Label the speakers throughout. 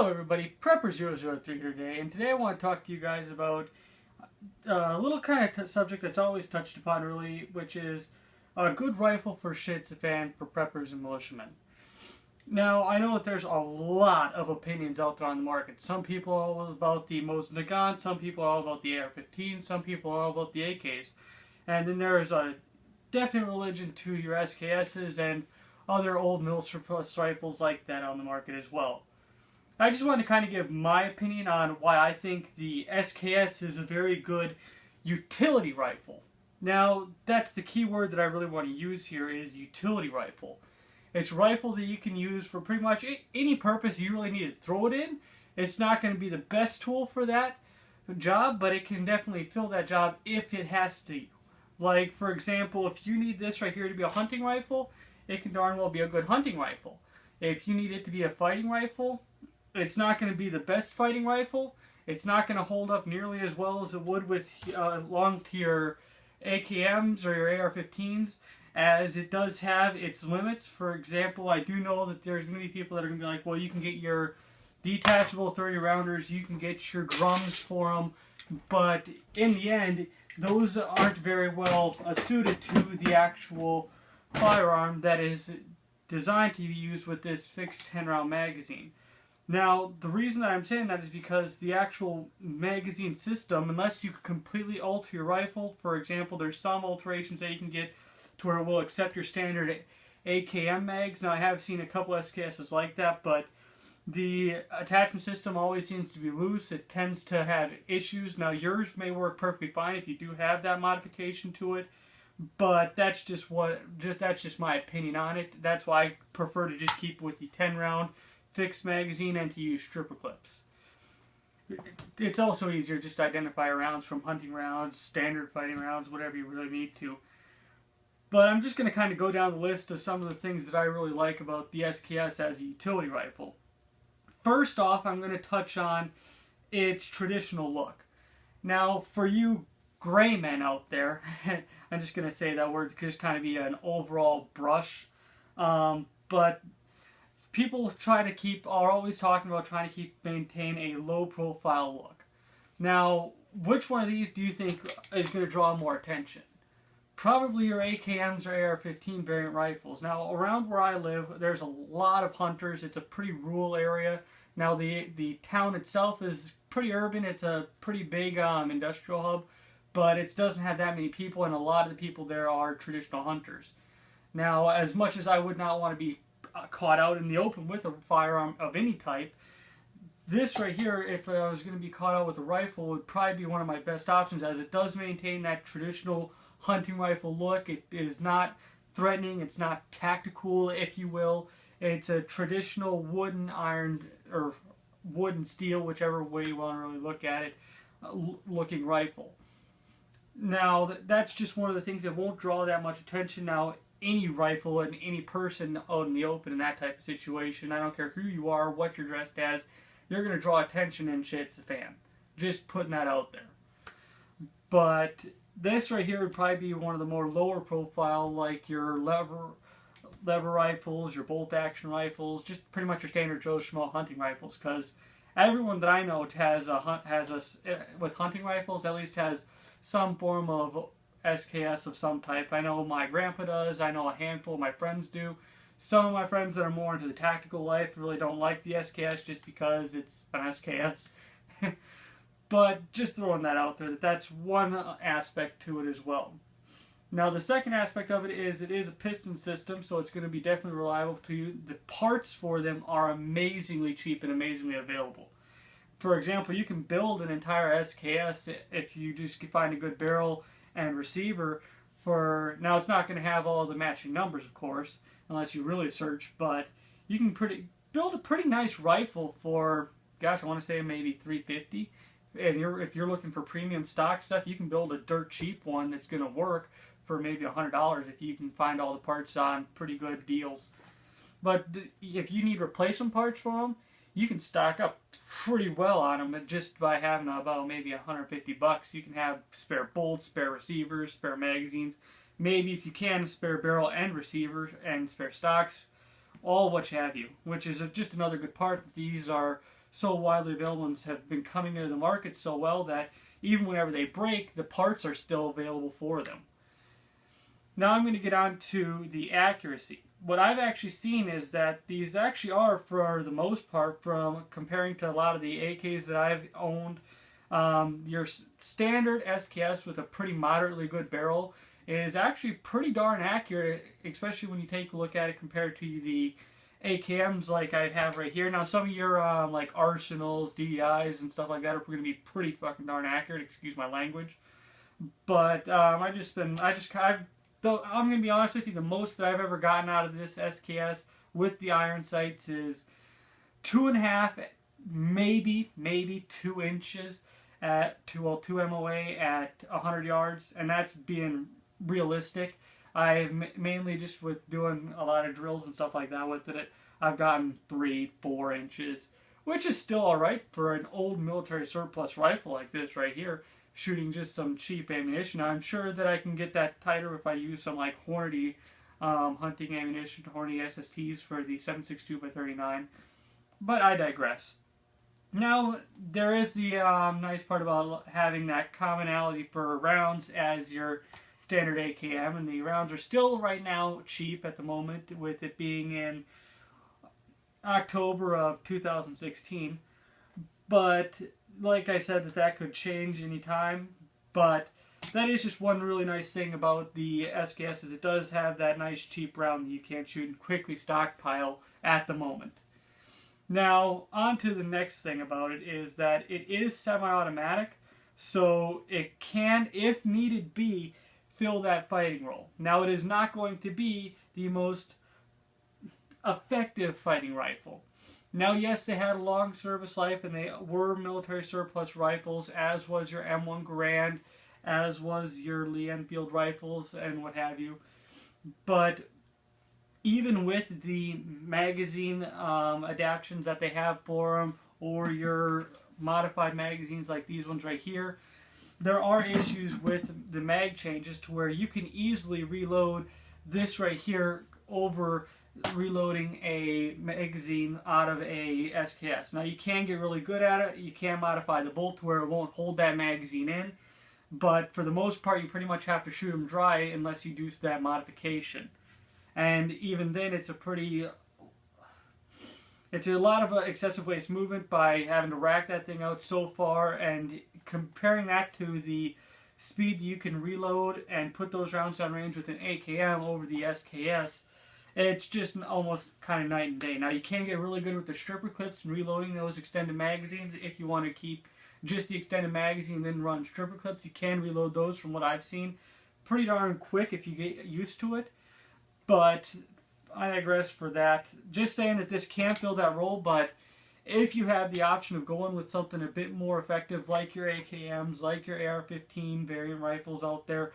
Speaker 1: Hello everybody, Prepper003 here today, and today I want to talk to you guys about a little kind of subject that's always touched upon really, which is a good rifle for shits and fan for preppers and militiamen. Now, I know that there's a lot of opinions out there on the market. Some people are all about the Mosin Nagant, some people are all about the AR-15, some people are all about the AKs. And then there's a definite religion to your SKSs and other old mill surplus rifles like that on the market as well. I just wanted to kind of give my opinion on why I think the SKS is a very good utility rifle. Now, that's the key word that I really want to use here is utility rifle. It's a rifle that you can use for pretty much any purpose you really need to throw it in. It's not going to be the best tool for that job, but it can definitely fill that job if it has to. Like, for example, if you need this right here to be a hunting rifle, it can darn well be a good hunting rifle. If you need it to be a fighting rifle, it's not going to be the best fighting rifle. It's not going to hold up nearly as well as it would with along to your AKMs or your AR-15s, as it does have its limits. For example, I do know that there's going to be people that are going to be like, well, you can get your detachable 30 rounders, you can get your drums for them, but in the end, those aren't very well suited to the actual firearm that is designed to be used with this fixed 10-round magazine. Now, the reason that I'm saying that is because the actual magazine system, unless you completely alter your rifle, for example, there's some alterations that you can get to where it will accept your standard AKM mags. Now, I have seen a couple SKSs like that, but the attachment system always seems to be loose. It tends to have issues. Now, yours may work perfectly fine if you do have that modification to it, but that's just my opinion on it. That's why I prefer to just keep with the 10-round fixed magazine and to use stripper clips. It's also easier just to identify rounds from hunting rounds, standard fighting rounds, whatever you really need to. But I'm just going to kind of go down the list of some of the things that I really like about the SKS as a utility rifle. First off, I'm going to touch on its traditional look. Now, for you gray men out there, I'm just going to say that word to just kind of be an overall brush, but people are always talking about trying to maintain a low profile look. Now, which one of these do you think is going to draw more attention? Probably your AKMs or AR-15 variant rifles. Now, around where I live, there's a lot of hunters. It's a pretty rural area. Now, the town itself is pretty urban. It's a pretty big industrial hub, but it doesn't have that many people, and a lot of the people there are traditional hunters. Now, as much as I would not want to be caught out in the open with a firearm of any type, this right here, if I was going to be caught out with a rifle, would probably be one of my best options, as it does maintain that traditional hunting rifle look. It is not threatening, it's not tactical, if you will. It's a traditional wooden, iron, or wooden steel, whichever way you want to really look at it, looking rifle. Now, that's just one of the things that won't draw that much attention. Now, any rifle and any person out in the open in that type of situation, I don't care who you are, what you're dressed as, you're going to draw attention and shit's the fan. Just putting that out there. But this right here would probably be one of the more lower profile, like your lever rifles, your bolt action rifles, just pretty much your standard Joe Schmo hunting rifles, because everyone that I know with hunting rifles at least has some form of SKS of some type. I know my grandpa does. I know a handful of my friends do. Some of my friends that are more into the tactical life really don't like the SKS just because it's an SKS. But just throwing that out there, that's one aspect to it as well. Now, the second aspect of it is a piston system, so it's going to be definitely reliable to you. The parts for them are amazingly cheap and amazingly available. For example, you can build an entire SKS if you just find a good barrel and receiver. Now, it's not going to have all the matching numbers, of course, unless you really search, but you can build a pretty nice rifle for, gosh, I want to say maybe $350. And if you're looking for premium stock stuff, you can build a dirt cheap one that's going to work for maybe $100 if you can find all the parts on pretty good deals. But if you need replacement parts for them, you can stock up pretty well on them, and just by having about maybe $150, you can have spare bolts, spare receivers, spare magazines, maybe if you can, spare barrel and receiver and spare stocks, all what have you, which is just another good part. These are so widely available and have been coming into the market so well that even whenever they break, the parts are still available for them. Now I'm going to get on to the accuracy. What I've actually seen is that these actually are, for the most part, from comparing to a lot of the AKs that I've owned, your standard SKS with a pretty moderately good barrel is actually pretty darn accurate, especially when you take a look at it compared to the AKMs like I have right here. Now some of your like Arsenals, DDIs, and stuff like that are going to be pretty fucking darn accurate. Excuse my language, but I'm going to be honest with you. The most that I've ever gotten out of this SKS with the iron sights is 2.5, maybe 2 inches at 2 MOA at 100 yards, and that's being realistic. I mainly just with doing a lot of drills and stuff like that with it, I've gotten 3-4 inches, which is still alright for an old military surplus rifle like this right here, shooting just some cheap ammunition. I'm sure that I can get that tighter if I use some like Hornady hunting ammunition, Hornady SSTs for the 7.62x39, but I digress. Now, there is the nice part about having that commonality for rounds as your standard AKM, and the rounds are still right now cheap at the moment, with it being in October of 2016. But like I said, that could change anytime. But that is just one really nice thing about the SKS, is it does have that nice cheap round that you can shoot and quickly stockpile at the moment. Now, on to the next thing about it is that it is semi-automatic, so it can, if needed be, fill that fighting role. Now, it is not going to be the most effective fighting rifle. Now, yes, they had a long service life, and they were military surplus rifles, as was your M1 Garand, as was your Lee Enfield rifles, and what have you. But even with the magazine adaptions that they have for them, or your modified magazines like these ones right here, there are issues with the mag changes to where you can easily reload this right here over reloading a magazine out of a SKS. Now, you can get really good at it. You can modify the bolt to where it won't hold that magazine in, but for the most part, you pretty much have to shoot them dry unless you do that modification. And even then, it's a lot of excessive waste movement by having to rack that thing out so far, and comparing that to the speed that you can reload and put those rounds down range with an AKM over the SKS, it's just almost kind of night and day. Now, you can get really good with the stripper clips and reloading those extended magazines. If you want to keep just the extended magazine and then run stripper clips, you can reload those, from what I've seen, pretty darn quick if you get used to it. But I digress for that. Just saying that this can fill that role, but if you have the option of going with something a bit more effective, like your AKMs, like your AR-15 variant rifles out there,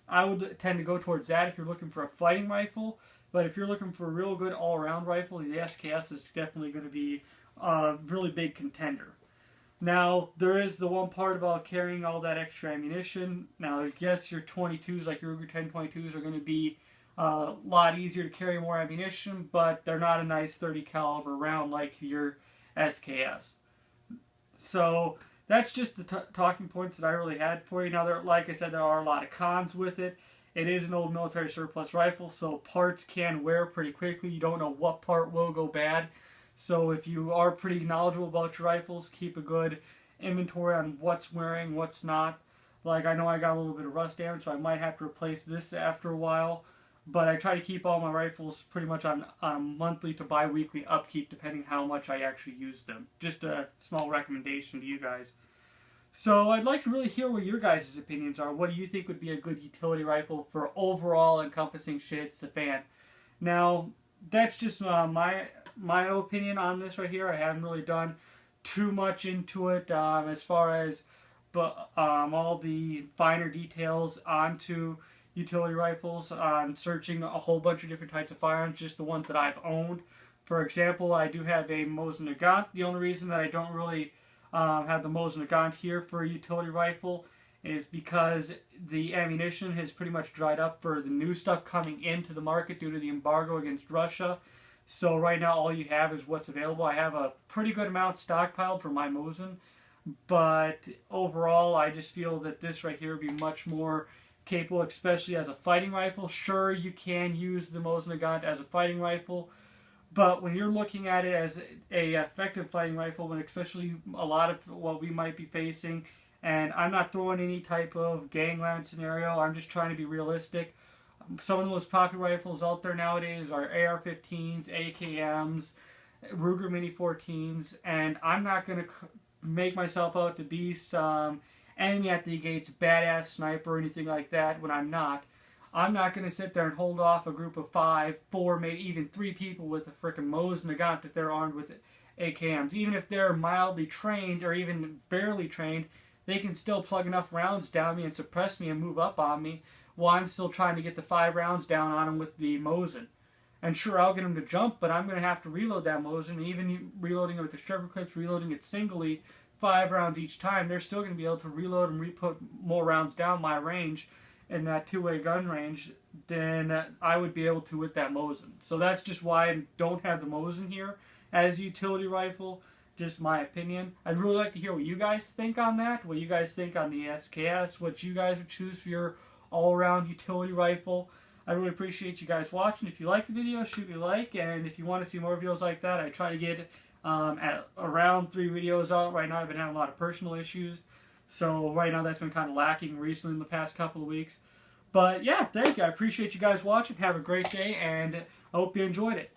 Speaker 1: I would tend to go towards that if you're looking for a fighting rifle. But if you're looking for a real good all-around rifle, the SKS is definitely going to be a really big contender. Now, there is the one part about carrying all that extra ammunition. Now, yes, your 22s, like your Ruger 1022s, are going to be a lot easier to carry more ammunition, but they're not a nice 30 caliber round like your SKS. So that's just the talking points that I really had for you. Now, like I said, there are a lot of cons with it. It is an old military surplus rifle, so parts can wear pretty quickly. You don't know what part will go bad. So if you are pretty knowledgeable about your rifles, keep a good inventory on what's wearing, what's not. Like, I know I got a little bit of rust damage, so I might have to replace this after a while. But I try to keep all my rifles pretty much on a monthly to bi-weekly upkeep, depending how much I actually use them. Just a small recommendation to you guys. So I'd like to really hear what your guys' opinions are. What do you think would be a good utility rifle for overall encompassing shit hits the fan? Now, that's just my opinion on this right here. I haven't really done too much into it as far as all the finer details onto utility rifles. I'm searching a whole bunch of different types of firearms, just the ones that I've owned. For example, I do have a Mosin Nagant. The only reason that I don't really have the Mosin Nagant here for a utility rifle is because the ammunition has pretty much dried up for the new stuff coming into the market due to the embargo against Russia. So right now all you have is what's available. I have a pretty good amount stockpiled for my Mosin, but overall I just feel that this right here would be much more capable, especially as a fighting rifle. Sure, you can use the Mosin Nagant as a fighting rifle, but when you're looking at it as a effective fighting rifle, when especially a lot of what we might be facing, and I'm not throwing any type of gangland scenario, I'm just trying to be realistic. Some of the most popular rifles out there nowadays are AR-15s, AKMs, Ruger Mini 14s, and I'm not going to make myself out to be some enemy at the gates, badass sniper or anything like that when I'm not. I'm not going to sit there and hold off a group of 5, 4, maybe even 3 people with a frickin' Mosin Nagant if they're armed with AKMs. Even if they're mildly trained or even barely trained, they can still plug enough rounds down me and suppress me and move up on me while I'm still trying to get the 5 rounds down on them with the Mosin. And sure, I'll get them to jump, but I'm going to have to reload that Mosin. Even reloading it with the striker clips, reloading it singly, 5 rounds each time, they're still going to be able to reload and re-put more rounds down my range in that two-way gun range than I would be able to with that Mosin. So that's just why I don't have the Mosin here as a utility rifle. Just my opinion. I'd really like to hear what you guys think on that, what you guys think on the SKS, what you guys would choose for your all-around utility rifle. I really appreciate you guys watching. If you like the video, shoot me a like, and if you want to see more videos like that, I try to get at around 3 videos out. Right now I've been having a lot of personal issues, so right now that's been kind of lacking recently in the past couple of weeks. But yeah, thank you. I appreciate you guys watching. Have a great day, and I hope you enjoyed it.